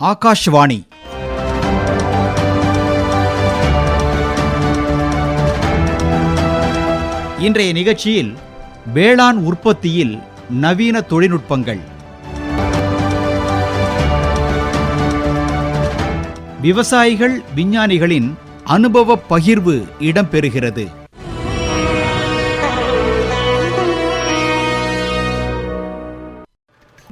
ஆகாஷ்வாணி. இன்றைய நிகழ்ச்சியில் வேளாண் உற்பத்தியில் நவீன தொழில்நுட்பங்கள், விவசாயிகள் விஞ்ஞானிகளின் அனுபவ பகிர்வு இடம்பெறுகிறது.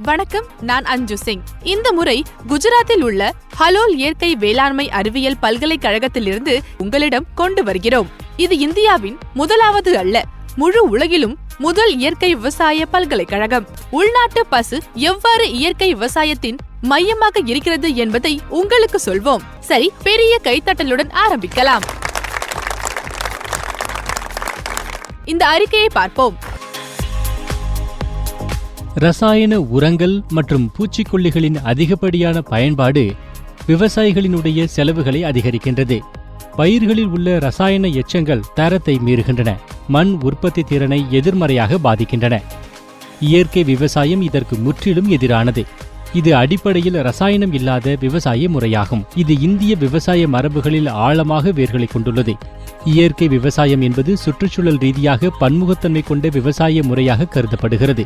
வணக்கம், நான் அஞ்சு சிங். இந்த முறை குஜராத்தில் உள்ள ஹலோல் இயற்கை வேளாண்மை அறிவியல் பல்கலைக்கழகத்திலிருந்து உங்களிடம் கொண்டு வருகிறோம். இது இந்தியாவின் முதலாவது அல்ல, முழு உலகிலும் முதல் இயற்கை விவசாய பல்கலைக்கழகம். உள்நாட்டு பசு எவ்வாறு இயற்கை விவசாயத்தின் மையமாக இருக்கிறது என்பதை உங்களுக்கு சொல்வோம். சரி, பெரிய கைத்தட்டலுடன் ஆரம்பிக்கலாம். இந்த அறிக்கையை பார்ப்போம். ரசாயன உரங்கள் மற்றும் பூச்சிக்கொல்லிகளின் அதிகப்படியான பயன்பாடு விவசாயிகளினுடைய செலவுகளை அதிகரிக்கின்றது. பயிர்களில் உள்ள ரசாயன எச்சங்கள் தரத்தை மீறுகின்றன, மண் உற்பத்தி திறனை எதிர்மறையாக பாதிக்கின்றன. இயற்கை விவசாயம் இதற்கு முற்றிலும் எதிரானது. இது அடிப்படையில் ரசாயனம் இல்லாத விவசாய முறையாகும். இது இந்திய விவசாய மரபுகளில் ஆழமாக வேர்களை கொண்டுள்ளது. இயற்கை விவசாயம் என்பது சுற்றுச்சூழல் ரீதியாக பன்முகத்தன்மை கொண்ட விவசாய முறையாக கருதப்படுகிறது.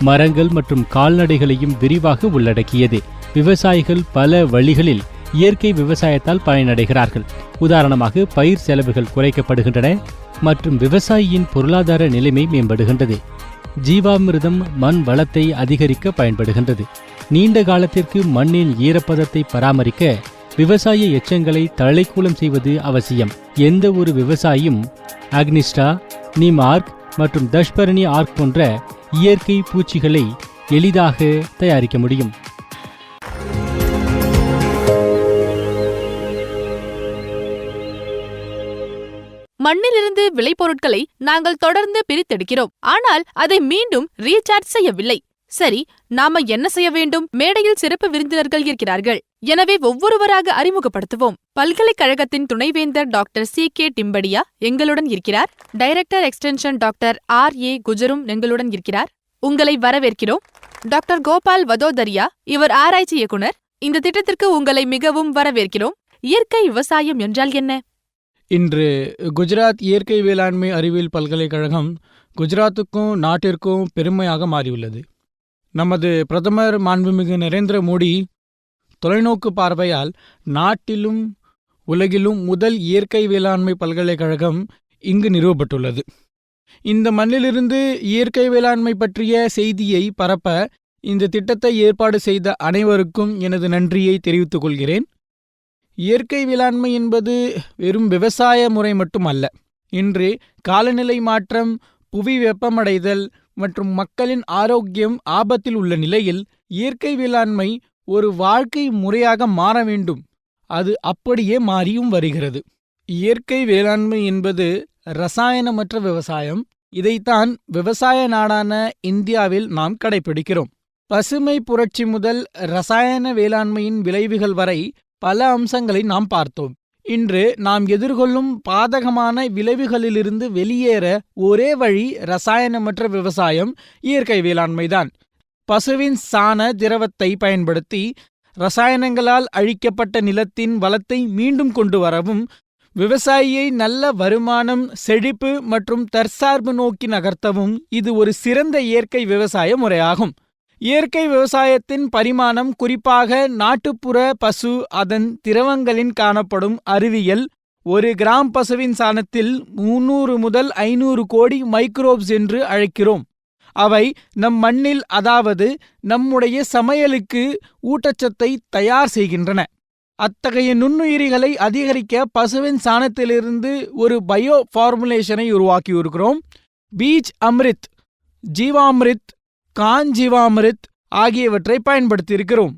மரங்கள் மற்றும் கால்நடைகளையும் விரிவாக உள்ளடக்கியது. விவசாயிகள் பல வழிகளில் இயற்கை விவசாயத்தால் பயனடைகிறார்கள். உதாரணமாக, பயிர் செலவுகள் குறைக்கப்படுகின்றன மற்றும் விவசாயியின் பொருளாதார நிலைமை மேம்படுகின்றது. ஜீவாமிர்தம் மண் வளத்தை அதிகரிக்க பயன்படுகின்றது. நீண்ட காலத்திற்கு மண்ணின் ஈரப்பதத்தை பராமரிக்க விவசாய எச்சங்களை தழைக்கூலம் செய்வது அவசியம். எந்த ஒரு விவசாயியும் அக்னிஸ்டா, நீம் ஆர்க் மற்றும் தஷ்பரணி ஆர்க் போன்ற இயற்கை பூச்சிகளை எளிதாக தயாரிக்க முடியும். மண்ணிலிருந்து விளைபொருட்களை நாங்கள் தொடர்ந்து பிரித்தெடுக்கிறோம், ஆனால் அதை மீண்டும் ரீசார்ஜ் செய்யவில்லை. சரி, நாம என்ன செய்ய வேண்டும்? மேடையில் சிறப்பு விருந்தினர்கள் இருக்கிறார்கள், எனவே ஒவ்வொருவராக அறிமுகப்படுத்துவோம். பல்கலைக்கழகத்தின் துணைவேந்தர் டாக்டர் C.K. டிம்படியா எங்களுடன் இருக்கிறார். Director extension doctor R.A. குஜரும் எங்களுடன் இருக்கிறார். உங்களை வரவேற்கிறோம். டாக்டர் கோபால் வதோதரியா, இவர் ஆராய்ச்சி இயக்குனர். இந்த திட்டத்திற்கு உங்களை மிகவும் வரவேற்கிறோம். இயற்கை விவசாயம் என்றால் என்ன? இன்று குஜராத் இயற்கை வேளாண்மை அறிவியல் பல்கலைக்கழகம் குஜராத்துக்கும் நாட்டிற்கும் பெருமையாக மாறியுள்ளது. நமது பிரதமர் மாண்புமிகு நரேந்திர மோடி தொலைநோக்கு பார்வையால் நாட்டிலும் உலகிலும் முதல் இயற்கை வேளாண்மை பல்கலைக்கழகம் இங்கு நிறுவப்பட்டுள்ளது. இந்த மண்ணிலிருந்து இயற்கை வேளாண்மை பற்றிய செய்தியை பரப்ப இந்த திட்டத்தை ஏற்பாடு செய்த அனைவருக்கும் எனது நன்றியை தெரிவித்துக் கொள்கிறேன். இயற்கை வேளாண்மை என்பது வெறும் விவசாய முறை மட்டுமல்ல. இன்று காலநிலை மாற்றம், புவி வெப்பமடைதல் மற்றும் மக்களின் ஆரோக்கியம் ஆபத்தில் உள்ள நிலையில் இயற்கை வேளாண்மை ஒரு வாழ்க்கை முறையாக மாற வேண்டும். அது அப்படியே மாறியும் வருகிறது. இயற்கை வேளாண்மை என்பது ரசாயனமற்ற விவசாயம். இதைத்தான் விவசாய நாடான இந்தியாவில் நாம் கடைபிடிக்கிறோம். பசுமை புரட்சி முதல் ரசாயன வேளாண்மையின் விளைவுகள் வரை பல அம்சங்களை நாம் பார்த்தோம். இன்று நாம் எதிர்கொள்ளும் பாதகமான விளைவுகளிலிருந்து வெளியேற ஒரே வழி ரசாயனமற்ற விவசாயம், இயற்கை வேளாண்மைதான். பசுவின் சாண திரவத்தை பயன்படுத்தி ரசாயனங்களால் அழிக்கப்பட்ட நிலத்தின் வளத்தை மீண்டும் கொண்டு வரவும், விவசாயியை நல்ல வருமானம், செழிப்பு மற்றும் தற்சார்பு நோக்கி நகர்த்தவும் இது ஒரு சிறந்த இயற்கை விவசாய முறையாகும். இயற்கை விவசாயத்தின் பரிமாணம் குறிப்பாக நாட்டுப்புற பசு, அதன் திரவங்களின் காணப்படும் அறிவியல். ஒரு கிராம் பசுவின் சாணத்தில் 300 முதல் 500 கோடி மைக்ரோப்ஸ் என்று அழைக்கிறோம். அவை நம் மண்ணில், அதாவது நம்முடைய சமையலுக்கு ஊட்டச்சத்தை தயார் செய்கின்றன. அத்தகைய நுண்ணுயிரிகளை அதிகரிக்க பசுவின் சாணத்திலிருந்து ஒரு பயோ ஃபார்முலேஷனை உருவாக்கியிருக்கிறோம். பீஜ் அம்ரித், ஜீவாமிரித், காஞ்சீவாமிரித் ஆகியவற்றை பயன்படுத்தியிருக்கிறோம்.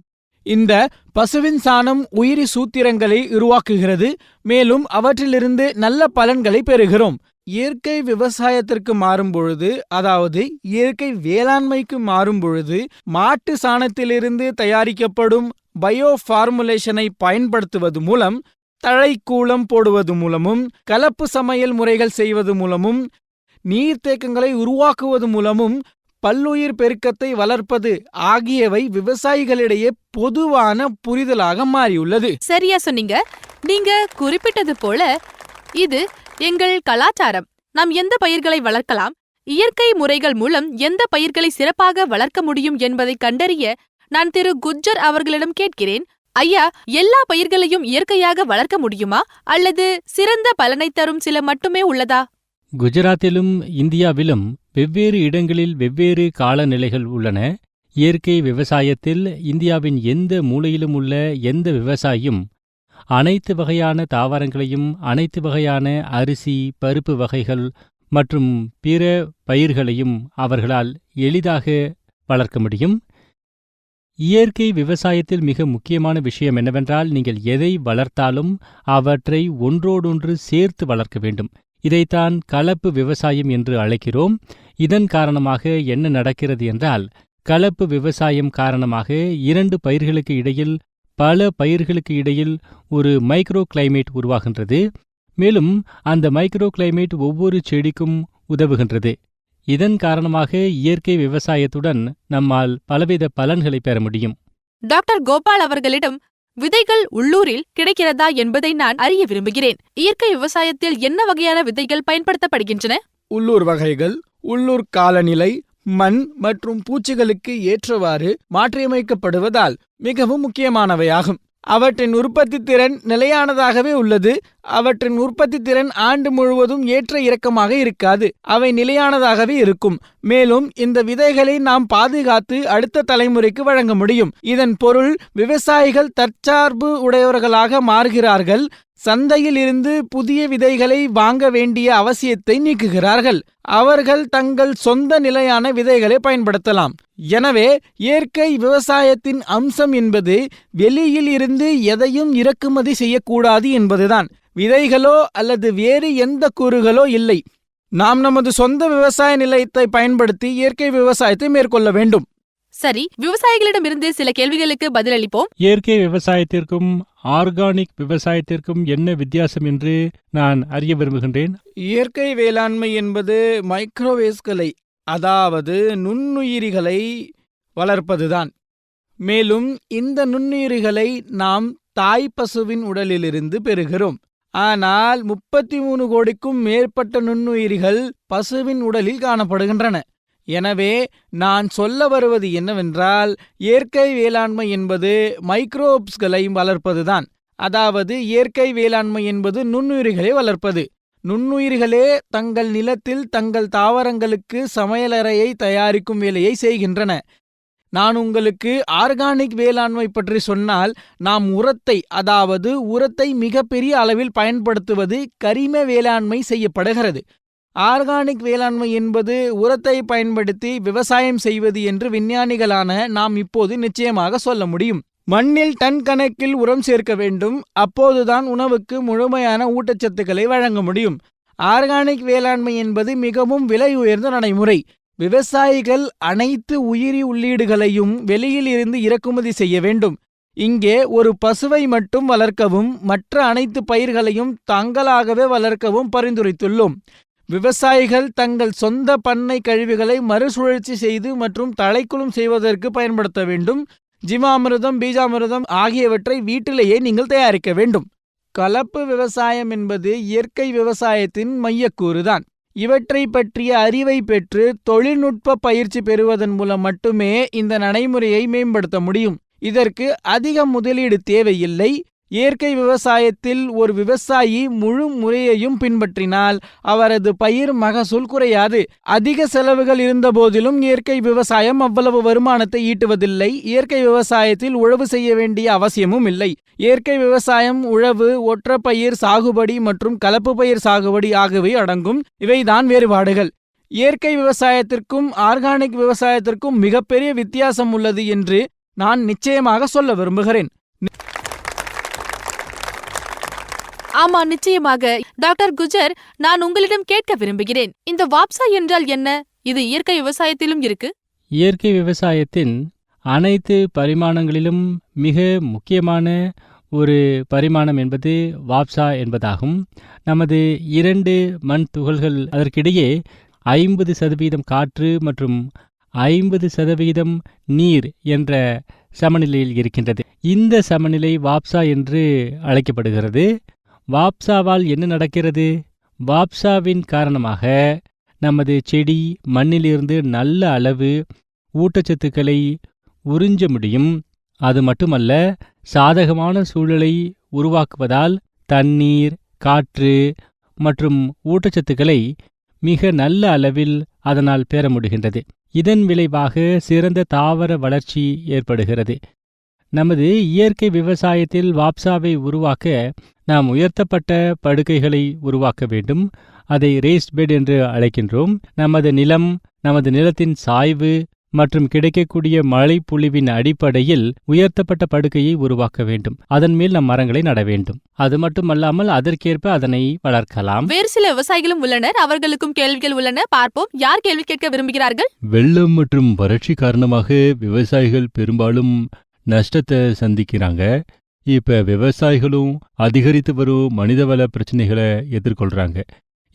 இந்த பசுவின் சாணம் உயிரி சூத்திரங்களை உருவாக்குகிறது, மேலும் அவற்றிலிருந்து நல்ல பலன்களை பெறுகிறோம். இயற்கை விவசாயத்திற்கு மாறும்பொழுது, அதாவது இயற்கை வேளாண்மைக்கு மாறும்பொழுது, மாட்டு சாணத்திலிருந்து தயாரிக்கப்படும் பயோ ஃபார்முலேஷனை பயன்படுத்துவது மூலம், தழைக்கூளம் போடுவது மூலமும், கலப்பு சமையல் முறைகள் செய்வது மூலமும், நீர்த்தேக்கங்களை உருவாக்குவது மூலமும் பல்லுயிர் பெருக்கத்தை வளர்ப்பது ஆகியவை விவசாயிகளிடையே பொதுவான புரிதலாக மாறியுள்ளது. சரியா சொன்னீங்க. நீங்க குறிப்பிட்டது போல இது எங்கள் கலாச்சாரம். நாம் எந்த பயிர்களை வளர்க்கலாம், இயற்கை முறைகள் மூலம் எந்த பயிர்களை சிறப்பாக வளர்க்க முடியும் என்பதை கண்டறிய நான் திரு குஜ்ஜர் அவர்களிடம் கேட்கிறேன். ஐயா, எல்லா பயிர்களையும் இயற்கையாக வளர்க்க முடியுமா, அல்லது சிறந்த பலனை தரும் சில மட்டுமே உள்ளதா? குஜராத்திலும் இந்தியாவிலும் வெவ்வேறு இடங்களில் வெவ்வேறு காலநிலைகள் உள்ளன. இயற்கை விவசாயத்தில் இந்தியாவின் எந்த மூலையிலும் உள்ள எந்த விவசாயியும் அனைத்து வகையான தாவரங்களையும், அனைத்து வகையான அரிசி, பருப்பு வகைகள் மற்றும் பிற பயிர்களையும் அவர்களால் எளிதாக வளர்க்க முடியும். இயற்கை விவசாயத்தில் மிக முக்கியமான விஷயம் என்னவென்றால், நீங்கள் எதை வளர்த்தாலும் அவற்றை ஒன்றோடொன்று சேர்த்து வளர்க்க வேண்டும். இதைத்தான் கலப்பு விவசாயம் என்று அழைக்கிறோம். இதன் காரணமாக என்ன நடக்கிறது என்றால், கலப்பு விவசாயம் காரணமாக 2 பயிர்களுக்கு இடையில், பல பயிர்களுக்கு இடையில் ஒரு மைக்ரோ கிளைமேட் உருவாகின்றது. மேலும் அந்த மைக்ரோ கிளைமேட் ஒவ்வொரு செடிக்கும் உதவுகின்றது. இதன் காரணமாக இயற்கை விவசாயத்துடன் நம்மால் பலவித பலன்களை பெற முடியும். டாக்டர் கோபால் அவர்களிடம் விதைகள் உள்ளூரில் கிடைக்கிறதா என்பதை நான் அறிய விரும்புகிறேன். இயற்கை விவசாயத்தில் என்ன வகையான விதைகள் பயன்படுத்தப்படுகின்றன? உள்ளூர் வகைகள் உள்ளூர் காலநிலை, மண் மற்றும் பூச்சிகளுக்கு ஏற்றவாறு மாற்றியமைக்கப்படுவதால் மிகவும் முக்கியமானவையாகும். அவற்றின் உற்பத்தி திறன் நிலையானதாகவே உள்ளது. அவற்றின் உற்பத்தி திறன் ஆண்டு முழுவதும் ஏற்ற இறக்கமாக இருக்காது. அவை நிலையானதாகவே இருக்கும். மேலும் இந்த விதைகளை நாம் பாதுகாத்து அடுத்த தலைமுறைக்கு வழங்க முடியும். இதன் பொருள், விவசாயிகள் தற்சார்பு உடையவர்களாக மாறுகிறார்கள். சந்தையில் இருந்து புதிய விதைகளை வாங்க வேண்டிய அவசியத்தை நீக்குகிறார்கள். அவர்கள் தங்கள் சொந்த நிலையான விதைகளை பயன்படுத்தலாம். எனவே இயற்கை விவசாயத்தின் அம்சம் என்பது வெளியில் இருந்து எதையும் இறக்குமதி செய்யக்கூடாது என்பதுதான். விதைகளோ அல்லது வேறு எந்த கூறுகளோ இல்லை. நாம் நமது சொந்த விவசாய நிலையத்தை பயன்படுத்தி இயற்கை விவசாயத்தை மேற்கொள்ள வேண்டும். சரி, விவசாயிகளிடமிருந்து சில கேள்விகளுக்கு பதிலளிப்போம். இயற்கை விவசாயத்திற்கும் ஆர்கானிக் விவசாயத்திற்கும் என்ன வித்தியாசம் என்று நான் அறிய விரும்புகின்றேன். இயற்கை வேளாண்மை என்பது மைக்ரோவேவ்ஸ்களை, அதாவது நுண்ணுயிரிகளை வளர்ப்பதுதான். மேலும் இந்த நுண்ணுயிரிகளை நாம் தாய் பசுவின் உடலிலிருந்து பெறுகிறோம். ஆனால் 33 கோடிக்கும் மேற்பட்ட நுண்ணுயிரிகள் பசுவின் உடலில் காணப்படுகின்றன. எனவே நான் சொல்ல வருவது என்னவென்றால், இயற்கை வேளாண்மை என்பது மைக்ரோப்ஸ்களை வளர்ப்பதுதான். அதாவது இயற்கை வேளாண்மை என்பது நுண்ணுயிரிகளை வளர்ப்பது. நுண்ணுயிர்களே தங்கள் நிலத்தில் தங்கள் தாவரங்களுக்கு சமையலறையை தயாரிக்கும் வேலையை செய்கின்றன. நான் உங்களுக்கு ஆர்கானிக் வேளாண்மை பற்றி சொன்னால், நாம் உரத்தை மிகப்பெரிய அளவில் பயன்படுத்துவது கரிம வேளாண்மை செய்யப்படுகிறது. ஆர்கானிக் வேளாண்மை என்பது உரத்தை பயன்படுத்தி விவசாயம் செய்வது என்று விஞ்ஞானிகளான நாம் இப்போது நிச்சயமாக சொல்ல முடியும். மண்ணில் டன் கணக்கில் உரம் சேர்க்க வேண்டும். அப்போதுதான் உணவுக்கு முழுமையான ஊட்டச்சத்துக்களை வழங்க முடியும். ஆர்கானிக் வேளாண்மை என்பது மிகவும் விலை உயர்ந்த நடைமுறை. விவசாயிகள் அனைத்து உயிரி உள்ளீடுகளையும் வெளியில் இருந்து இறக்குமதி செய்ய வேண்டும். இங்கே ஒரு பசுவை மட்டும் வளர்க்கவும் மற்ற அனைத்து பயிர்களையும் தாங்களாகவே வளர்க்கவும் பரிந்துரைத்துள்ளோம். விவசாயிகள் தங்கள் சொந்த பண்ணை கழிவுகளை மறுசுழற்சி செய்து மற்றும் தழைக்குழும் செய்வதற்கு பயன்படுத்த வேண்டும். ஜீவாமிர்தம், பீஜாமிர்தம் ஆகியவற்றை வீட்டிலேயே நீங்கள் தயாரிக்க வேண்டும். கலப்பு விவசாயம் என்பது இயற்கை விவசாயத்தின் மையக்கூறுதான். இவற்றை பற்றிய அறிவை பெற்று தொழில்நுட்ப பயிற்சி பெறுவதன் மூலம் மட்டுமே இந்த நடைமுறையை மேம்படுத்த முடியும். இதற்கு அதிக முதலீடு தேவையில்லை. இயற்கை விவசாயத்தில் ஒரு விவசாயி முழு முறையையும் பின்பற்றினால் அவரது பயிர் மகசூல் குறையாது. அதிக செலவுகள் இருந்தபோதிலும் இயற்கை விவசாயம் அவ்வளவு வருமானத்தை ஈட்டுவதில்லை. இயற்கை விவசாயத்தில் உழவு செய்ய வேண்டிய அவசியமும் இல்லை. இயற்கை விவசாயம், உழவு, ஒற்றைப்பயிர் சாகுபடி மற்றும் கலப்பு பயிர் சாகுபடி ஆகியவை அடங்கும். இவைதான் வேறுபாடுகள். இயற்கை விவசாயத்திற்கும் ஆர்கானிக் விவசாயத்திற்கும் மிகப்பெரிய வித்தியாசம் உள்ளது என்று நான் நிச்சயமாக சொல்ல விரும்புகிறேன். ஆமா, நிச்சயமாக. டாக்டர் குஜர், நான் உங்களிடம் கேட்க விரும்புகிறேன், இந்த வாப்சா என்றால் என்ன? இது இயற்கை விவசாயத்திலும் இருக்கு? இயற்கை விவசாயத்தின் அனைத்து பரிமாணங்களிலும் மிக முக்கியமான ஒரு பரிமாணம் என்பது வாப்சா என்பதாகும். நமது 2 மண் துகள்கள், அதற்கிடையே 50% காற்று மற்றும் 50% நீர் என்ற சமநிலையில் இருக்கின்றது. இந்த சமநிலை வாப்சா என்று அழைக்கப்படுகிறது. வாப்சாவால் என்ன நடக்கிறது? வாப்சாவின் காரணமாக நமது செடி மண்ணிலிருந்து நல்ல அளவு ஊட்டச்சத்துக்களை உறிஞ்ச முடியும். அது மட்டுமல்ல, சாதகமான சூழலை உருவாக்குவதால் தண்ணீர், காற்று மற்றும் ஊட்டச்சத்துக்களை மிக நல்ல அளவில் அதனால் பெற முடிகின்றது. இதன் விளைவாக சிறந்த தாவர வளர்ச்சி ஏற்படுகிறது. நமது இயற்கை விவசாயத்தில் வாப்சாவை உருவாக்க நாம் உயர்த்தப்பட்ட படுக்கைகளை உருவாக்க வேண்டும். அதை ரேஸ்ட் பெட் என்று அழைக்கின்றோம். நமது நிலம், நமது நிலத்தின் சாய்வு மற்றும் கிடைக்கக்கூடிய மழை பொழிவின் அடிப்படையில் உயர்த்தப்பட்ட படுக்கையை உருவாக்க வேண்டும். அதன் மேல் நம் மரங்களை நட வேண்டும். அது மட்டுமல்லாமல் அதற்கேற்ப அதனை வளர்க்கலாம். வேறு சில விவசாயிகளும் உள்ளனர். அவர்களுக்கும் கேள்விகள் உள்ளன. பார்ப்போம் யார் கேள்வி கேட்க விரும்புகிறார்கள். வெள்ளம் மற்றும் வறட்சி காரணமாக விவசாயிகள் பெரும்பாலும் நஷ்டத்தை சந்திக்கிறாங்க. இப்ப விவசாயிகளும் அதிகரித்து வரும் மனிதவள பிரச்சனைகளை எதிர்கொள்றாங்க.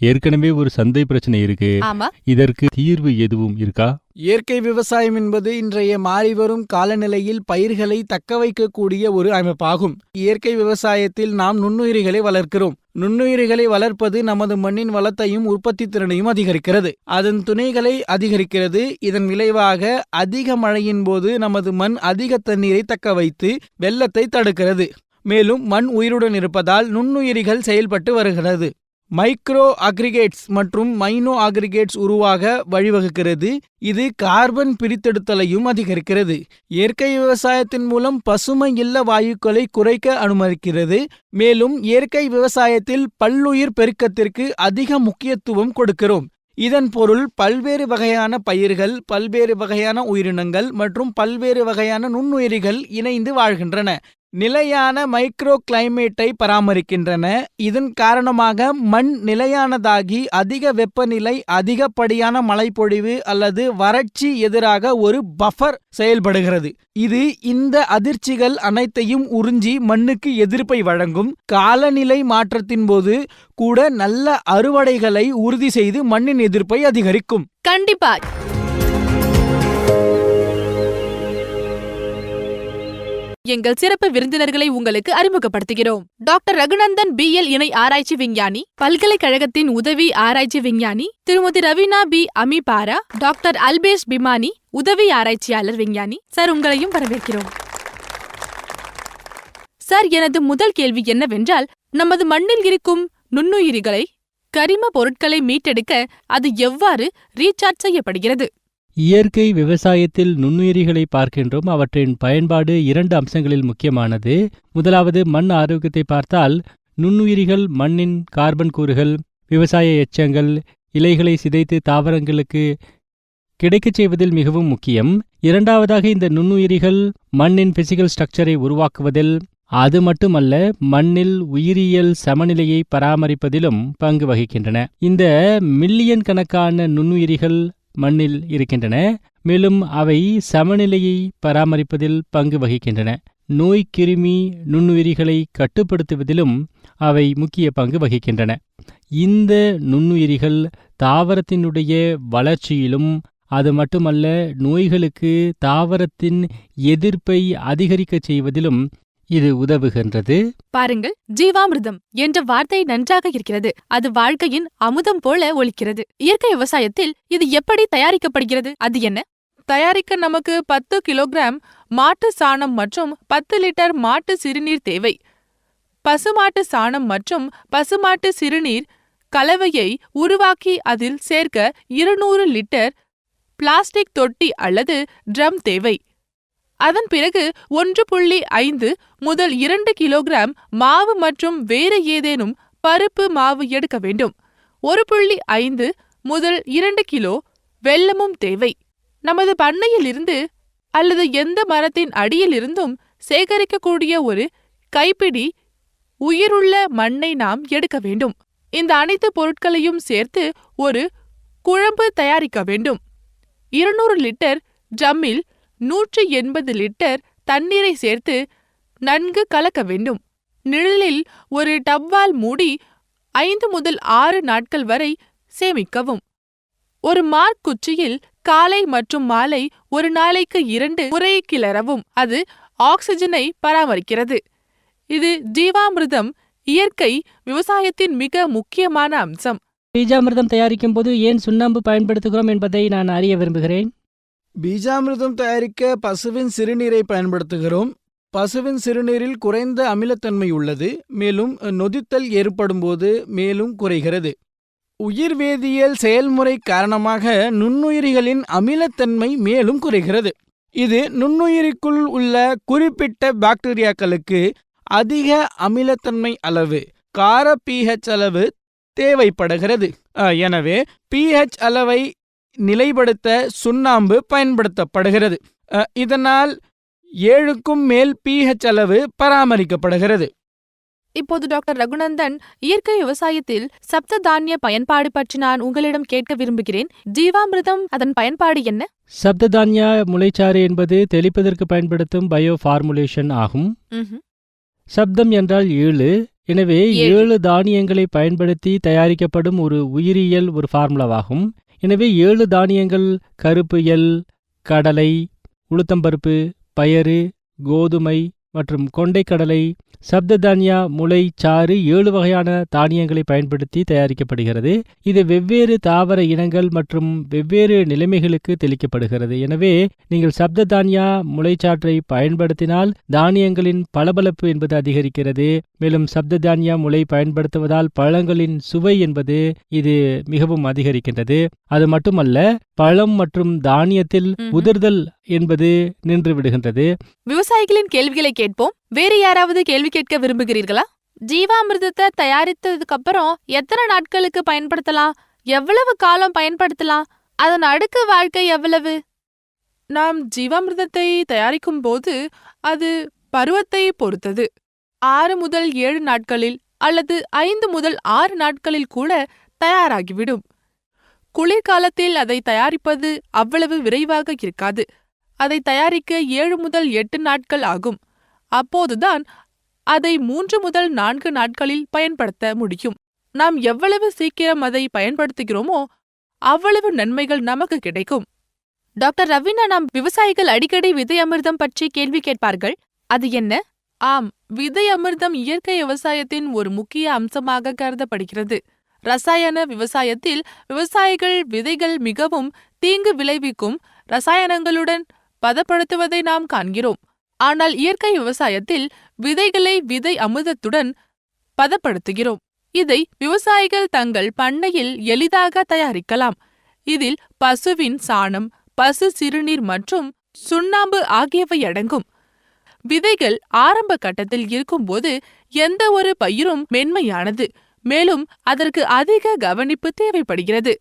ஏற்கனவே ஒரு சந்தை பிரச்சனை இருக்கு. ஆமா, இதற்கு தீர்வு எதுவும் இருக்கா? இயற்கை விவசாயம் என்பது இன்றைய மாறிவரும் காலநிலையில் பயிர்களை தக்க வைக்கக்கூடிய ஒரு அமைப்பாகும். இயற்கை விவசாயத்தில் நாம் நுண்ணுயிரிகளை வளர்க்கிறோம். நுண்ணுயிரிகளை வளர்ப்பது நமது மண்ணின் வளத்தையும் உற்பத்தி திறனையும் அதிகரிக்கிறது. அதன் துணைகளை அதிகரிக்கிறது. இதன் விளைவாக அதிக மழையின் போது நமது மண் அதிக தண்ணீரை தக்க வைத்து வெள்ளத்தை தடுக்கிறது. மேலும் மண் உயிருடன் இருப்பதால் நுண்ணுயிரிகள் செயல்பட்டு வருகிறது. மைக்ரோ அக்ரிகேட்ஸ் மற்றும் மைனோ அக்ரிகேட்ஸ் உருவாக வழிவகுக்கிறது. இது கார்பன் பிரித்தெடுத்தலையும் அதிகரிக்கிறது. இயற்கை விவசாயத்தின் மூலம் பசுமை இல்ல வாயுக்களை குறைக்க அனுமதிக்கிறது. மேலும் இயற்கை விவசாயத்தில் பல்லுயிர் பெருக்கத்திற்கு அதிக முக்கியத்துவம் கொடுக்கிறோம். இதன் பொருள் பல்வேறு வகையான பயிர்கள், பல்வேறு வகையான உயிரினங்கள் மற்றும் பல்வேறு வகையான நுண்ணுயிரிகள் இணைந்து வாழ்கின்றன. நிலையான மைக்ரோ கிளைமேட்டை பராமரிக்கின்றன. இதன் காரணமாக மண் நிலையானதாகி அதிக வெப்பநிலை, அதிகப்படியான மழைப்பொழிவு அல்லது வறட்சி எதிராக ஒரு பஃபர் செயல்படுகிறது. இது இந்த அதிர்ச்சிகள் அனைத்தையும் உறிஞ்சி மண்ணுக்கு எதிர்ப்பை வழங்கும். காலநிலை மாற்றத்தின் போது கூட நல்ல அறுவடைகளை உறுதி செய்து மண்ணின் எதிர்ப்பை அதிகரிக்கும். கண்டிப்பா. எங்கள் சிறப்பு விருந்தினர்களை உங்களுக்கு அறிமுகப்படுத்துகிறோம். டாக்டர் ரகுநந்தன் BL இணை ஆராய்ச்சி விஞ்ஞானி, பல்கலைக்கழகத்தின் உதவி ஆராய்ச்சி விஞ்ஞானி, திருமதி ரவீனா B. அமிபாரா, டாக்டர் அல்பேஷ் பிமானி, உதவி ஆராய்ச்சியாளர் விஞ்ஞானி. சார், உங்களையும் வரவேற்கிறோம். சார், எனது முதல் கேள்வி என்னவென்றால், நமது மண்ணில் இருக்கும் நுண்ணுயிரிகளை, கரிம பொருட்களை மீட்டெடுக்க அது எவ்வாறு ரீசார்ஜ் செய்யப்படுகிறது? இயற்கை விவசாயத்தில் நுண்ணுயிரிகளை பார்க்கின்றோம். அவற்றின் பயன்பாடு 2 அம்சங்களில் முக்கியமானது. முதலாவது, மண் ஆரோக்கியத்தை பார்த்தால் நுண்ணுயிரிகள் மண்ணின் கார்பன் கூறுகள், விவசாய எச்சங்கள், இலைகளை சிதைத்து தாவரங்களுக்கு கிடைக்கச் செய்வதில் மிகவும் முக்கியம். இரண்டாவதாக, இந்த நுண்ணுயிரிகள் மண்ணின் பிசிக்கல் ஸ்ட்ரக்சரை உருவாக்குவதில், அது மட்டுமல்ல மண்ணில் உயிரியல் சமநிலையை பராமரிப்பதிலும் பங்கு வகிக்கின்றன. இந்த மில்லியன் கணக்கான நுண்ணுயிரிகள் மண்ணில் இருக்கின்றன. மேலும் அவை சமநிலையை பராமரிப்பதில் பங்கு வகிக்கின்றன. நோய் கிருமி நுண்ணுயிரிகளை கட்டுப்படுத்துவதிலும் அவை முக்கிய பங்கு வகிக்கின்றன. இந்த நுண்ணுயிரிகள் தாவரத்தினுடைய வளர்ச்சியிலும், அது மட்டுமல்ல நோய்களுக்கு தாவரத்தின் எதிர்ப்பை அதிகரிக்கச் செய்வதிலும் இது உதவுகின்றது. பாருங்கள், ஜீவாமிர்தம் என்ற வார்த்தை நன்றாக இருக்கிறது. அது வாழ்க்கையின் அமுதம் போல ஒலிக்கிறது. இயற்கை விவசாயத்தில் இது எப்படி தயாரிக்கப்படுகிறது? அது என்ன? தயாரிக்க நமக்கு 10 கிலோகிராம் மாட்டு சாணம் மற்றும் 10 லிட்டர் மாட்டு சிறுநீர் தேவை. பசுமாட்டு சாணம் மற்றும் பசுமாட்டு சிறுநீர் கலவையை உருவாக்கி அதில் சேர்க்க 200 லிட்டர் பிளாஸ்டிக் தொட்டி அல்லது ட்ரம் தேவை. அதன் பிறகு 1.5 முதல் 2 கிலோகிராம் மாவு மற்றும் வேறு ஏதேனும் பருப்பு மாவு எடுக்க வேண்டும். 1.5 முதல் 2 கிலோ வெல்லமும் தேவை. நமது பண்ணையிலிருந்து அல்லது எந்த மரத்தின் அடியிலிருந்தும் சேகரிக்கக்கூடிய ஒரு கைப்பிடி உயிருள்ள மண்ணை நாம் எடுக்க வேண்டும். இந்த அனைத்து பொருட்களையும் சேர்த்து ஒரு குழம்பு தயாரிக்க வேண்டும். 200 லிட்டர் ட்ரம்மில் 180 லிட்டர் தண்ணீரை சேர்த்து நன்கு கலக்க வேண்டும். நிழலில் ஒரு டப்பால் மூடி 5 முதல் 6 நாட்கள் வரை சேமிக்கவும். ஒரு மார்க் குச்சியில் காலை மற்றும் மாலை ஒரு நாளைக்கு 2 முறை கிளறவும். அது ஆக்சிஜனை பராமரிக்கிறது. இது ஜீவாமிர்தம் இயற்கை விவசாயத்தின் மிக முக்கியமான அம்சம். பீஜாமிர்தம் தயாரிக்கும் போது ஏன் சுண்ணாம்பு பயன்படுத்துகிறோம் என்பதை நான் அறிய விரும்புகிறேன். பீஜாமிர்தம் தயாரிக்க பசுவின் சிறுநீரை பயன்படுத்துகிறோம். பசுவின் சிறுநீரில் குறைந்த அமிலத்தன்மை உள்ளது, மேலும் நொதித்தல் ஏற்படும்போது மேலும் குறைகிறது. உயிர்வேதியியல் செயல்முறை காரணமாக நுண்ணுயிரிகளின் அமிலத்தன்மை மேலும் குறைகிறது. இது நுண்ணுயிரிக்குள் உள்ள குறிப்பிட்ட பாக்டீரியாக்களுக்கு அதிக அமிலத்தன்மை அளவு, கார pH அளவு தேவைப்படுகிறது. எனவே pH அளவை நிலைப்படுத்த சுண்ணாம்பு பயன்படுத்தப்படுகிறது. இதனால் 7க்கும் மேல் pH அளவு பராமரிக்கப்படுகிறது. இப்போது டாக்டர் ரகுநந்தன், இயற்கை விவசாயத்தில் சப்த தானிய பயன்பாடு பற்றி நான் உங்களிடம் கேட்க விரும்புகிறேன். ஜீவாமிர்தம், அதன் பயன்பாடு என்ன? சப்ததானிய முளைச்சாறு என்பது தெளிப்பதற்கு பயன்படுத்தும் பயோ ஃபார்முலேஷன் ஆகும். சப்தம் என்றால் 7. எனவே 7 தானியங்களை பயன்படுத்தி தயாரிக்கப்படும் ஒரு உயிரியல் ஒரு ஃபார்முலாவாகும். எனவே 7 தானியங்கள் கருப்பு எள், கடலை, உளுத்தம்பருப்பு, பயறு, கோதுமை மற்றும் கொண்டைக்கடலை, சப்ததானியா முளை சாறு 7 வகையான தானியங்களை பயன்படுத்தி தயாரிக்கப்படுகிறது. இது வெவ்வேறு தாவர இனங்கள் மற்றும் வெவ்வேறு நிலைமைகளுக்கு தெளிக்கப்படுகிறது. எனவே நீங்கள் சப்ததானியா முளைச்சாற்றை பயன்படுத்தினால் தானியங்களின் பளபளப்பு என்பது அதிகரிக்கிறது. மேலும் சப்ததானியா முளை பயன்படுத்துவதால் பழங்களின் சுவை என்பது இது மிகவும் அதிகரிக்கின்றது. அது மட்டுமல்ல, பழம் மற்றும் தானியத்தில் உதிர்தல் என்பது நின்று விடுகின்றது. விவசாயிகளின் கேள்விகளை கேட்போம். வேறு யாராவது கேள்வி கேட்க விரும்புகிறீர்களா? ஜீவாமிர்தத்தை தயாரித்ததுக்கு அப்புறம் எத்தனை நாட்களுக்கு பயன்படுத்தலாம்? எவ்வளவு காலம் பயன்படுத்தலாம்? அதன் அடுக்கு வாழ்க்கை எவ்வளவு? நாம் ஜீவாமிர்தத்தை தயாரிக்கும் போது அது பருவத்தை பொறுத்தது. 6 முதல் 7 நாட்களில் அல்லது 5 முதல் 6 நாட்களில் கூட தயாராகிவிடும். குளிர்காலத்தில் அதை தயாரிப்பது அவ்வளவு விரைவாக இருக்காது. அதை தயாரிக்க 7 முதல் 8 நாட்கள் ஆகும். அப்போதுதான் அதை 3 முதல் 4 நாட்களில் பயன்படுத்த முடியும். நாம் எவ்வளவு சீக்கிரம் அதை பயன்படுத்துகிறோமோ அவ்வளவு நன்மைகள் நமக்கு கிடைக்கும். டாக்டர் ரவீனா, நாம் விவசாயிகள் அடிக்கடி விதை அமிர்தம் பற்றி கேள்வி கேட்பார்கள். அது என்ன? ஆம், விதை அமிர்தம் இயற்கை விவசாயத்தின் ஒரு முக்கிய அம்சமாக கருதப்படுகிறது. ரசாயன விவசாயத்தில் விவசாயிகள் விதைகள் மிகவும் தீங்கு விளைவிக்கும் ரசாயனங்களுடன் பதப்படுத்துவதை நாம் காண்கிறோம். ஆனால் இயற்கை விவசாயத்தில் விதைகளை விதை அமிர்தத்துடன் பதப்படுத்துகிறோம். இதை விவசாயிகள் தங்கள் பண்ணையில் எளிதாக தயாரிக்கலாம். இதில் பசுவின் சாணம், பசு சிறுநீர் மற்றும் சுண்ணாம்பு ஆகியவை அடங்கும். விதைகள் ஆரம்ப கட்டத்தில் இருக்கும்போது எந்த ஒரு பயிரும் மென்மையானது, மேலும் அதற்கு அதிக கவனிப்பு தேவைப்படுகிறது.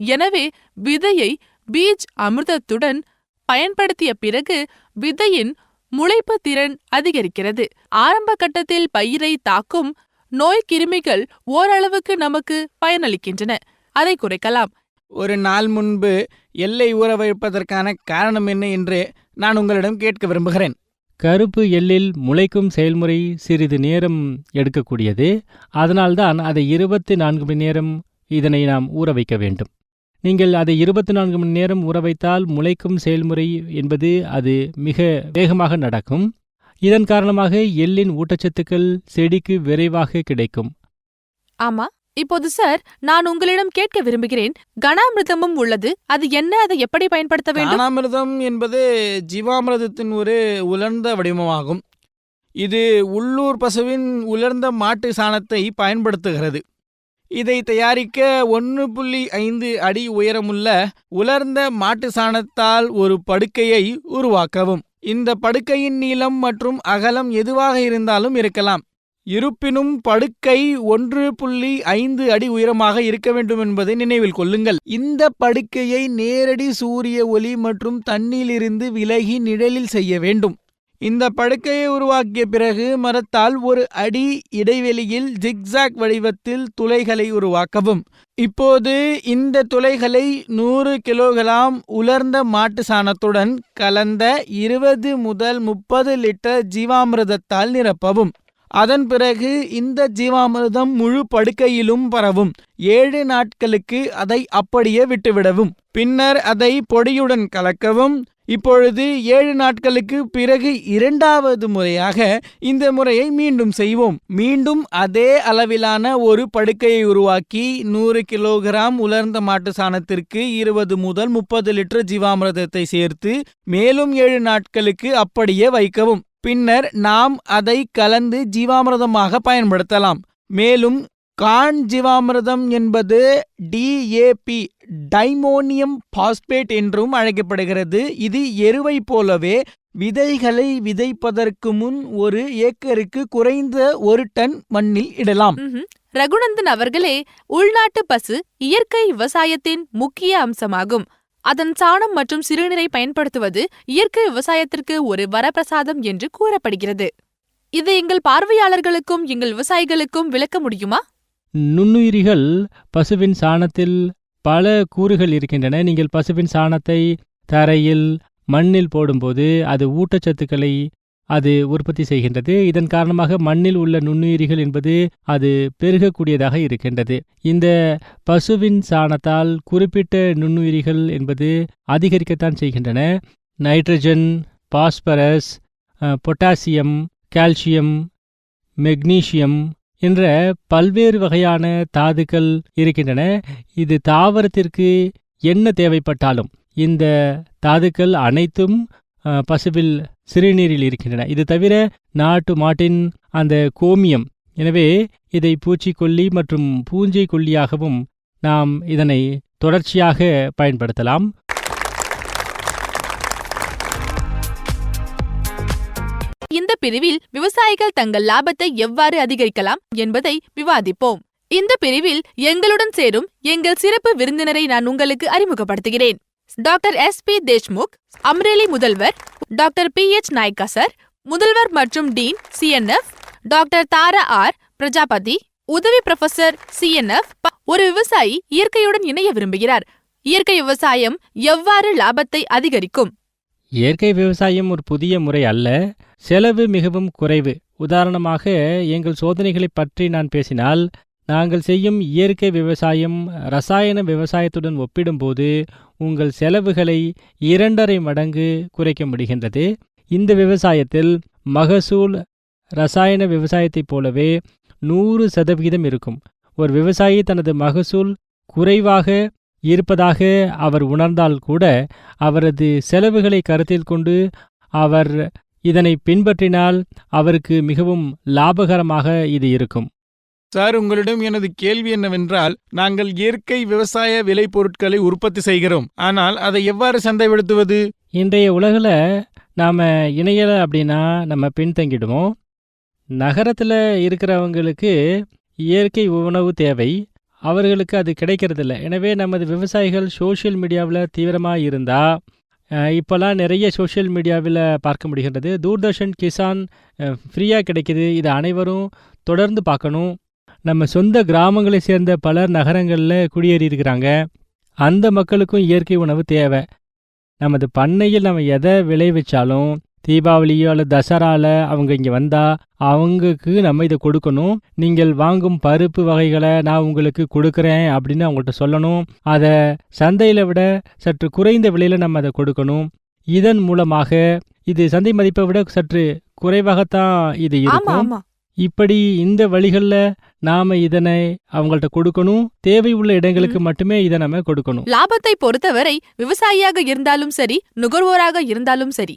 எனவே விதையை பீஜ் அமிர்தத்துடன் பயன்படுத்திய பிறகு விதையின் முளைப்பு திறன் அதிகரிக்கிறது. ஆரம்ப கட்டத்தில் பயிரை தாக்கும் நோய் கிருமிகள் ஓரளவுக்கு நமக்கு பயனளிக்கின்றன. அதை குறைக்கலாம். ஒரு நாள் முன்பு எள்ளை ஊற வைப்பதற்கான காரணம் என்ன என்று நான் உங்களிடம் கேட்க விரும்புகிறேன். கருப்பு எள்ளில் முளைக்கும் செயல்முறை சிறிது நேரம் எடுக்கக்கூடியது. அதனால்தான் அதை 24 மணி நேரம் இதனை நாம் ஊற வைக்க வேண்டும். நீங்கள் அதை 24 மணி நேரம் ஊற வைத்தால் முளைக்கும் செயல்முறை என்பது அது மிக வேகமாக நடக்கும். இதன் காரணமாக எள்ளின் ஊட்டச்சத்துக்கள் செடிக்கு விரைவாக கிடைக்கும். ஆமா. இப்போது சார், நான் உங்களிடம் கேட்க விரும்புகிறேன். கனாமிர்தமும் உள்ளது. அது என்ன? அதை எப்படி பயன்படுத்த வேண்டும்? கனாமிர்தம் என்பது ஜீவாமிர்தத்தின் ஒரு உலர்ந்த வடிவமாகும். இது உள்ளூர் பசுவின் உலர்ந்த மாட்டு சாணத்தை பயன்படுத்துகிறது. இதை தயாரிக்க 1.5 அடி உயரமுள்ள உலர்ந்த மாட்டு சாணத்தால் ஒரு படுக்கையை உருவாக்கவும். இந்த படுக்கையின் நீளம் மற்றும் அகலம் எதுவாக இருந்தாலும் இருக்கலாம். இருப்பினும் படுக்கை 1.5 அடி உயரமாக இருக்க வேண்டும் என்பதை நினைவில் கொள்ளுங்கள். இந்த படுக்கையை நேரடி சூரிய ஒளி மற்றும் தண்ணீரிலிருந்து விலகி நிழலில் செய்ய வேண்டும். இந்த படுக்கையை உருவாக்கிய பிறகு மரத்தால் 1 அடி இடைவெளியில் ஜிக்ஸாக் வடிவத்தில் துளைகளை உருவாக்கவும். இப்போது இந்த துளைகளை 100 கிலோகிராம் உலர்ந்த மாட்டு சாணத்துடன் கலந்த 20 முதல் 30 லிட்டர் ஜீவாமிர்தத்தால் நிரப்பவும். அதன் பிறகு இந்த ஜீவாமிர்தம் முழு படுக்கையிலும் பரவும். 7 நாட்களுக்கு அதை அப்படியே விட்டுவிடவும். பின்னர் அதை பொடியுடன் கலக்கவும். இப்பொழுது 7 நாட்களுக்கு பிறகு 2வது முறையாக இந்த முறையை மீண்டும் செய்வோம். மீண்டும் அதே அளவிலான ஒரு படுக்கையை உருவாக்கி 100 கிலோகிராம் உலர்ந்த மாட்டு சாணத்திற்கு 20 முதல் 30 லிட்டர் ஜீவாமிர்தத்தை சேர்த்து மேலும் 7 நாட்களுக்கு அப்படியே வைக்கவும். பின்னர் நாம் அதை கலந்து ஜீவாமிர்தமாக பயன்படுத்தலாம். மேலும் கார்ன் ஜீவாமிர்தம் என்பது DAP டைமோனியம் பாஸ்பேட் என்றும் அழைக்கப்படுகிறது. இது எருவை போலவே விதைகளை விதைப்பதற்கு முன் 1 ஏக்கருக்கு குறைந்த 1 டன் மண்ணில் இடலாம். ரகுநந்தன் அவர்களே, உள்நாட்டு பசு இயற்கை விவசாயத்தின் முக்கிய அம்சமாகும். அதன் சாணம் மற்றும் சிறுநீரை பயன்படுத்துவது இயற்கை விவசாயத்திற்கு ஒரு வரப்பிரசாதம் என்று கூறப்படுகிறது. இதை எங்கள் பார்வையாளர்களுக்கும் எங்கள் விவசாயிகளுக்கும் விளக்க முடியுமா? நுண்ணுயிரிகள் பசுவின் சாணத்தில் பல கூறுகள் இருக்கின்றன. நீங்கள் பசுவின் சாணத்தை தரையில் மண்ணில் போடும்போது அது ஊட்டச்சத்துக்களை அது உற்பத்தி செய்கின்றது. இதன் காரணமாக மண்ணில் உள்ள நுண்ணுயிரிகள் என்பது அது பெருகக்கூடியதாக இருக்கின்றது. இந்த பசுவின் சாணத்தால் குறிப்பிட்ட நுண்ணுயிரிகள் என்பது அதிகரிக்கத்தான் செய்கின்றன. Nitrogen, phosphorus, potassium, calcium, magnesium என்ற பல்வேறு வகையான தாதுக்கள் இருக்கின்றன. இது தாவரத்திற்கு என்ன தேவைப்பட்டாலும் இந்த தாதுக்கள் அனைத்தும் பசுவில் சிறுநீரில் இருக்கின்றன. இது தவிர நாட்டு மாட்டின் அந்த கோமியம், எனவே இதை பூச்சிக்கொல்லி மற்றும் பூஞ்சை கொல்லியாகவும் நாம் இதனை தொடர்ச்சியாக பயன்படுத்தலாம். இந்த பிரிவில் விவசாயிகள் தங்கள் லாபத்தை எவ்வாறு அதிகரிக்கலாம் என்பதை விவாதிப்போம். இந்த பிரிவில் எங்களுடன் சேரும் எங்கள் சிறப்பு விருந்தினரை நான் உங்களுக்கு அறிமுகப்படுத்துகிறேன். டாக்டர் SP தேஷ்முக், அம்ரேலி முதல்வர், டாக்டர் PH நாய்க்கா சார், முதல்வர் மற்றும் டீன் CNF, டாக்டர் தாரா R பிரஜாபதி, உதவி புரொஃபசர் CNF. ஒரு விவசாயி இயற்கையுடன் இணைய விரும்புகிறார். இயற்கை விவசாயம் எவ்வாறு லாபத்தை அதிகரிக்கும்? இயற்கை விவசாயம் ஒரு புதிய முறை அல்ல, செலவு மிகவும் குறைவு. உதாரணமாக எங்கள் சோதனைகளை பற்றி நான் பேசினால், நாங்கள் செய்யும் இயற்கை விவசாயம் ரசாயன விவசாயத்துடன் ஒப்பிடும்போது உங்கள் செலவுகளை 2.5 மடங்கு குறைக்க முடிகின்றது. இந்த விவசாயத்தில் மகசூல் ரசாயன விவசாயத்தைப் போலவே 100% இருக்கும். ஒரு விவசாயி தனது மகசூல் குறைவாக இருப்பதாக அவர் உணர்ந்தால் கூட அவரது செலவுகளை கருத்தில் கொண்டு அவர் இதனை பின்பற்றினால் அவருக்கு மிகவும் லாபகரமாக இது இருக்கும். சார், உங்களிடம் எனது கேள்வி என்னவென்றால், நாங்கள் இயற்கை விவசாய விளைபொருட்களை உற்பத்தி செய்கிறோம், ஆனால் அதை எவ்வாறு சந்தைப்படுத்துவது? இன்றைய உலகில் நாம் இணையலை அப்படின்னா நம்ம பின்தங்கிடுவோம். நகரத்தில் இருக்கிறவங்களுக்கு இயற்கை உணவு தேவை, அவர்களுக்கு அது கிடைக்கிறதில்ல. எனவே நமது விவசாயிகள் சோஷியல் மீடியாவில் தீவிரமாக இருந்தால், இப்போல்லாம் நிறைய சோஷியல் மீடியாவில் பார்க்க முடிகின்றது. தூர்தர்ஷன் கிசான் ஃப்ரீயாக கிடைக்கிது, இதை அனைவரும் தொடர்ந்து பார்க்கணும். நம்ம சொந்த கிராமங்களை சேர்ந்த பலர் நகரங்களில் குடியேறி இருக்கிறாங்க. அந்த மக்களுக்கும் இயற்கை உணவு தேவை. நமது பண்ணையில் நம்ம எதை விளைவிச்சாலும் தீபாவளியோ அல்லது தசராவில் அவங்க இங்கே வந்தால் அவங்களுக்கு நம்ம இதை கொடுக்கணும். நீங்கள் வாங்கும் பருப்பு வகைகளை நான் உங்களுக்கு கொடுக்குறேன் அப்படின்னு அவங்கள்ட்ட சொல்லணும். அதை சந்தையில் விட சற்று குறைந்த விலையில் நம்ம அதை கொடுக்கணும். இதன் மூலமாக இது சந்தை மதிப்பை விட சற்று குறைவாகத்தான் இது இருக்கும். இப்படி இந்த வழிகளில் நாம இதனை அவங்கள்ட்ட கொடுக்கணும். தேவை உள்ள இடங்களுக்கு மட்டுமே இதை நம்ம கொடுக்கணும். லாபத்தை பொறுத்தவரை விவசாயியாக இருந்தாலும் சரி, நுகர்வோராக இருந்தாலும் சரி,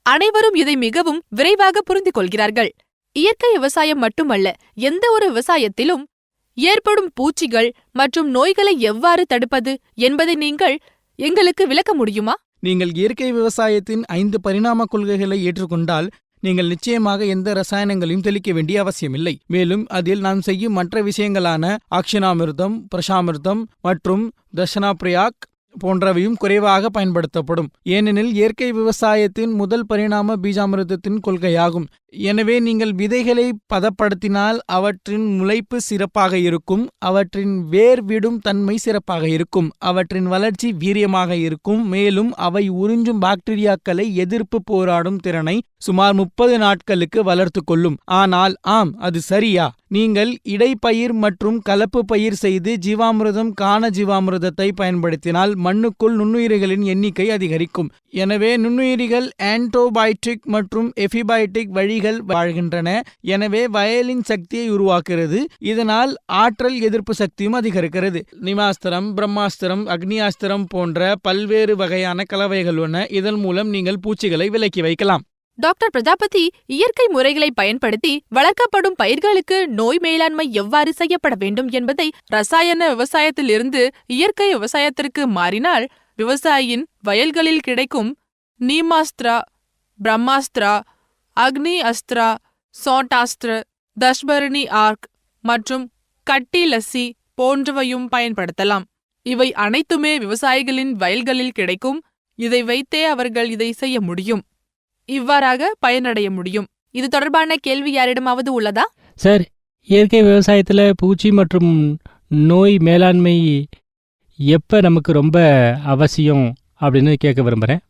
அனைவரும் இதை மிகவும் விரைவாக புரிந்து கொள்கிறார்கள். இயற்கை விவசாயம் மட்டுமல்ல, எந்த ஒரு விவசாயத்திலும் ஏற்படும் பூச்சிகள் மற்றும் நோய்களை எவ்வாறு தடுப்பது என்பதை நீங்கள் எங்களுக்கு விளக்க முடியுமா? நீங்கள் இயற்கை விவசாயத்தின் 5 பரிணாம கொள்கைகளை ஏற்றுக்கொண்டால் நீங்கள் நிச்சயமாக எந்த ரசாயனங்களையும் தெளிக்க வேண்டிய அவசியமில்லை. மேலும் அதில் நாம் செய்யும் மற்ற விஷயங்களான ஆக்ஷனாமிர்தம், பிரஷாமிர்தம் மற்றும் தர்ஷனாப்ரியாக் போன்றவையும் குறைவாக பயன்படுத்தப்படும். ஏனெனில் இயற்கை விவசாயத்தின் முதல் பரிணாம பீஜாமிர்தத்தின் கொள்கையாகும். எனவே நீங்கள் விதைகளை பதப்படுத்தினால் அவற்றின் முளைப்பு சிறப்பாக இருக்கும், அவற்றின் வேர் விடும் தன்மை சிறப்பாக இருக்கும், அவற்றின் வளர்ச்சி வீரியமாக இருக்கும். மேலும் அவை உறிஞ்சும் பாக்டீரியாக்களை எதிர்ப்பு போராடும் திறனை சுமார் 30 நாட்களுக்கு வளர்த்து கொள்ளும். ஆனால் ஆம், அது சரியா? நீங்கள் இடைப்பயிர் மற்றும் கலப்பு பயிர் செய்து ஜீவாமிர்தம் காண ஜீவாமிர்தத்தை பயன்படுத்தினால் மண்ணுக்குள் நுண்ணுயிரிகளின் எண்ணிக்கை அதிகரிக்கும். எனவே நுண்ணுயிரிகள் ஆன்டிபயோட்டிக் மற்றும் எபிபயோட்டிக் வழிகள் வாழ்கின்றன. எனவே வயலின் சக்தியை உருவாக்குகிறது. இதனால் ஆற்றல் எதிர்ப்பு சக்தியும் அதிகரிக்கிறது. நிமாஸ்திரம், பிரம்மாஸ்திரம், அக்னியாஸ்திரம் போன்ற பல்வேறு வகையான கலவைகள் உள்ளன. இதன் மூலம் நீங்கள் பூச்சிகளை விலக்கி வைக்கலாம். டாக்டர் பிரஜாபதி, இயற்கை முறைகளை பயன்படுத்தி வளர்க்கப்படும் பயிர்களுக்கு நோய் மேலாண்மை எவ்வாறு செய்யப்பட வேண்டும் என்பதை ரசாயன விவசாயத்திலிருந்து இயற்கை விவசாயத்திற்கு மாறினால் விவசாயியின் வயல்களில் கிடைக்கும் நீமாஸ்திரா, பிரம்மாஸ்திரா, அக்னி அஸ்திரா, சோட்டாஸ்திர, தஷ்பரணி ஆர்க் மற்றும் கட்டி லஸ்ஸி போன்றவையும் பயன்படுத்தலாம். இவை அனைத்துமே விவசாயிகளின் வயல்களில் கிடைக்கும். இதை வைத்தே அவர்கள் இதை செய்ய முடியும். இவ்வாறாக பயனடைய முடியும். இது தொடர்பான கேள்வி யாரிடமாவது உள்ளதா? சார், இயற்கை விவசாயத்தில் பூச்சி மற்றும் நோய் மேலாண்மை எப்போ நமக்கு ரொம்ப அவசியம் அப்படின்னு கேட்க விரும்புகிறேன்.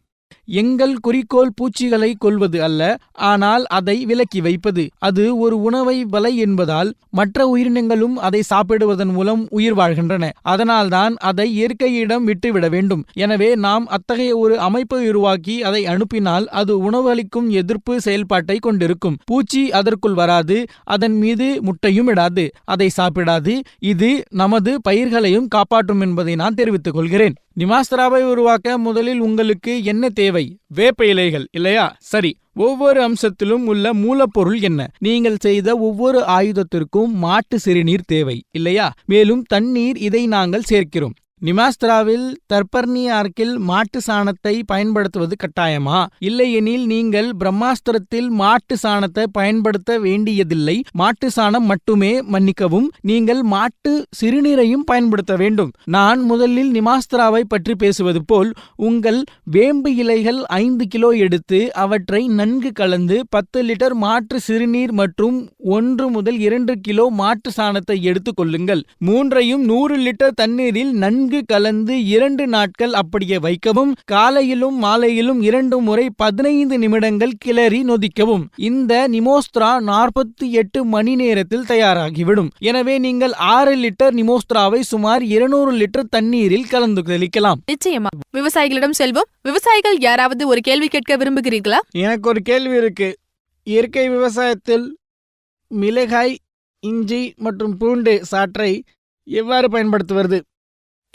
எங்கள் குறிக்கோள் பூச்சிகளை கொல்வது அல்ல, ஆனால் அதை விலக்கி வைப்பது. அது ஒரு உணவை வலை என்பதால் மற்ற உயிரினங்களும் அதை சாப்பிடுவதன் மூலம் உயிர் வாழ்கின்றன. அதனால்தான் அதை இயற்கையிடம் விட்டுவிட வேண்டும். எனவே நாம் அத்தகைய ஒரு அமைப்பை உருவாக்கி அதை அனுப்பினால் அது உணவளிக்கும் எதிர்ப்பு செயல்பாட்டை கொண்டிருக்கும். பூச்சி அதற்குள் வராது, அதன் மீது முட்டையும் இடாது, அதை சாப்பிடாது. இது நமது பயிர்களையும் காப்பாற்றும் என்பதை நான் தெரிவித்துக் கொள்கிறேன். நிமாஸ்திராவை உருவாக்க முதலில் உங்களுக்கு என்ன தேவை? வேப்ப இலைகள், இல்லையா? சரி, ஒவ்வொரு அம்சத்திலும் உள்ள மூலப்பொருள் என்ன? நீங்கள் செய்த ஒவ்வொரு ஆயுதத்திற்கும் மாட்டு சிறுநீர் தேவை, இல்லையா? மேலும் தண்ணீர், இதை நாங்கள் சேர்க்கிறோம். நிமாஸ்திராவில் தர்பர்ணி ஆர்க்கில் மாட்டு சாணத்தை பயன்படுத்துவது கட்டாயமா? இல்லையெனில் நீங்கள் பிரம்மாஸ்திரத்தில் மாட்டு சாணத்தை பயன்படுத்த வேண்டியதில்லை. மாட்டு சாணம் மட்டுமே. மன்னிக்கவும், நீங்கள் மாட்டு சிறுநீரையும் பயன்படுத்த வேண்டும். நான் முதலில் நிமாஸ்திராவை பற்றி பேசுவது போல் உங்கள் வேம்பு இலைகள் 5 கிலோ எடுத்து அவற்றை நன்கு கலந்து 10 லிட்டர் மாற்று சிறுநீர் மற்றும் 1 முதல் 2 கிலோ மாட்டு சாணத்தை எடுத்துக் கொள்ளுங்கள். மூன்றையும் 100 லிட்டர் தண்ணீரில் நன்கு கலந்து 2 நாட்கள் அப்படியே வைக்கவும். காலையிலும் மாலையிலும் 2 முறை 15 நிமிடங்கள் கிளறி நொதிக்கவும். இந்த நிமோஸ்திரா 48 மணி நேரத்தில் தயாராகிவிடும். எனவே நீங்கள் 6 லிட்டர் நிமோஸ்திராவை சுமார் 200 லிட்டர் தண்ணீரில் கலந்து தெளிக்கலாம். நிச்சயமா. விவசாயிகளிடம் செல்வோம். விவசாயிகள் யாராவது ஒரு கேள்வி கேட்க விரும்புகிறீர்களா? எனக்கு ஒரு கேள்வி இருக்கு. இயற்கை விவசாயத்தில் மிளகாய், இஞ்சி மற்றும் பூண்டு சாற்றை எவ்வாறு பயன்படுத்துவது?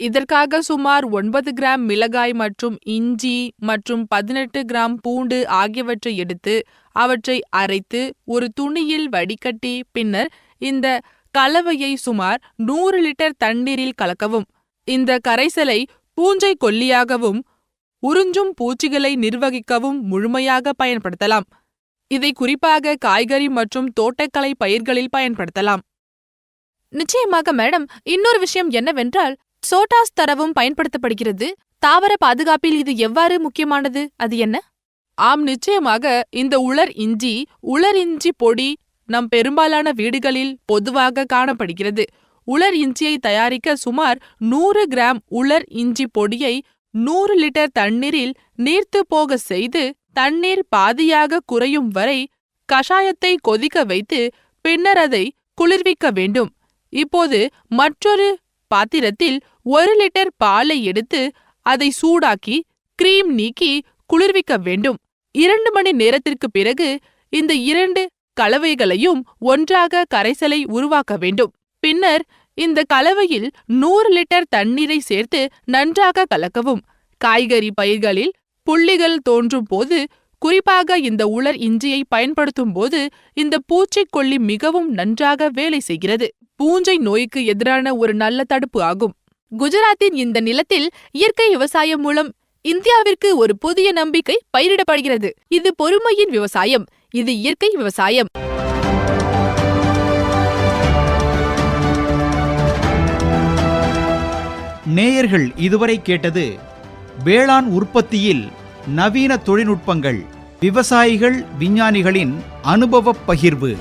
இதற்காக சுமார் 9 கிராம் மிளகாய் மற்றும் இஞ்சி மற்றும் 18 கிராம் பூண்டு ஆகியவற்றை எடுத்து அவற்றை அரைத்து ஒரு துணியில் வடிகட்டி பின்னர் இந்த கலவையை சுமார் 100 லிட்டர் தண்ணீரில் கலக்கவும். இந்த கரைசலை பூஞ்சை கொல்லியாகவும் உறிஞ்சும் பூச்சிகளை நிர்வகிக்கவும் முழுமையாக பயன்படுத்தலாம். இதை குறிப்பாக காய்கறி மற்றும் தோட்டக்கலை பயிர்களில் பயன்படுத்தலாம். நிச்சயமாக மேடம். இன்னொரு விஷயம் என்னவென்றால் சோட்டாஸ் தரவும் பயன்படுத்தப்படுகிறது. தாவர பாதுகாப்பில் இது எவ்வாறு முக்கியமானது? அது என்ன? ஆம், நிச்சயமாக. இந்த உலர் இஞ்சி பொடி நம் பெரும்பாலான வீடுகளில் பொதுவாக காணப்படுகிறது. உலர் இஞ்சியை தயாரிக்க சுமார் 100 கிராம் உலர் இஞ்சி பொடியை 100 லிட்டர் தண்ணீரில் நீர்த்து போக செய்து தண்ணீர் பாதியாக குறையும் வரை கஷாயத்தை கொதிக்க வைத்து பின்னர் அதை குளிர்விக்க வேண்டும். இப்போது மற்றொரு பாத்திரத்தில் 1 லிட்டர் பாலை எடுத்து அதை சூடாக்கி கிரீம் நீக்கி குளிர்விக்க வேண்டும். 2 மணி நேரத்திற்கு பிறகு இந்த 2 கலவைகளையும் ஒன்றாக கரைசலை உருவாக்க வேண்டும். பின்னர் இந்த கலவையில் 100 லிட்டர் தண்ணீரை சேர்த்து நன்றாக கலக்கவும். காய்கறி பயிர்களில் புள்ளிகள் தோன்றும் போது, குறிப்பாக இந்த உலர் இஞ்சியை பயன்படுத்தும் போது இந்த பூச்சிக்கொல்லி மிகவும் நன்றாக வேலை செய்கிறது. பூஞ்சை நோய்க்கு எதிரான ஒரு நல்ல தடுப்பு ஆகும். குஜராத்தின் இந்த நிலத்தில் இயற்கை விவசாயம் மூலம் இந்தியாவிற்கு ஒரு புதிய நம்பிக்கை பயிரிடப்படுகிறது. இது பொறுமையின் விவசாயம். இது இயற்கை விவசாயம். நேயர்கள் இதுவரை கேட்டது வேளாண் உற்பத்தியில் நவீன தொழில்நுட்பங்கள், விவசாயிகள் விஞ்ஞானிகளின் அனுபவப் பகிர்வு.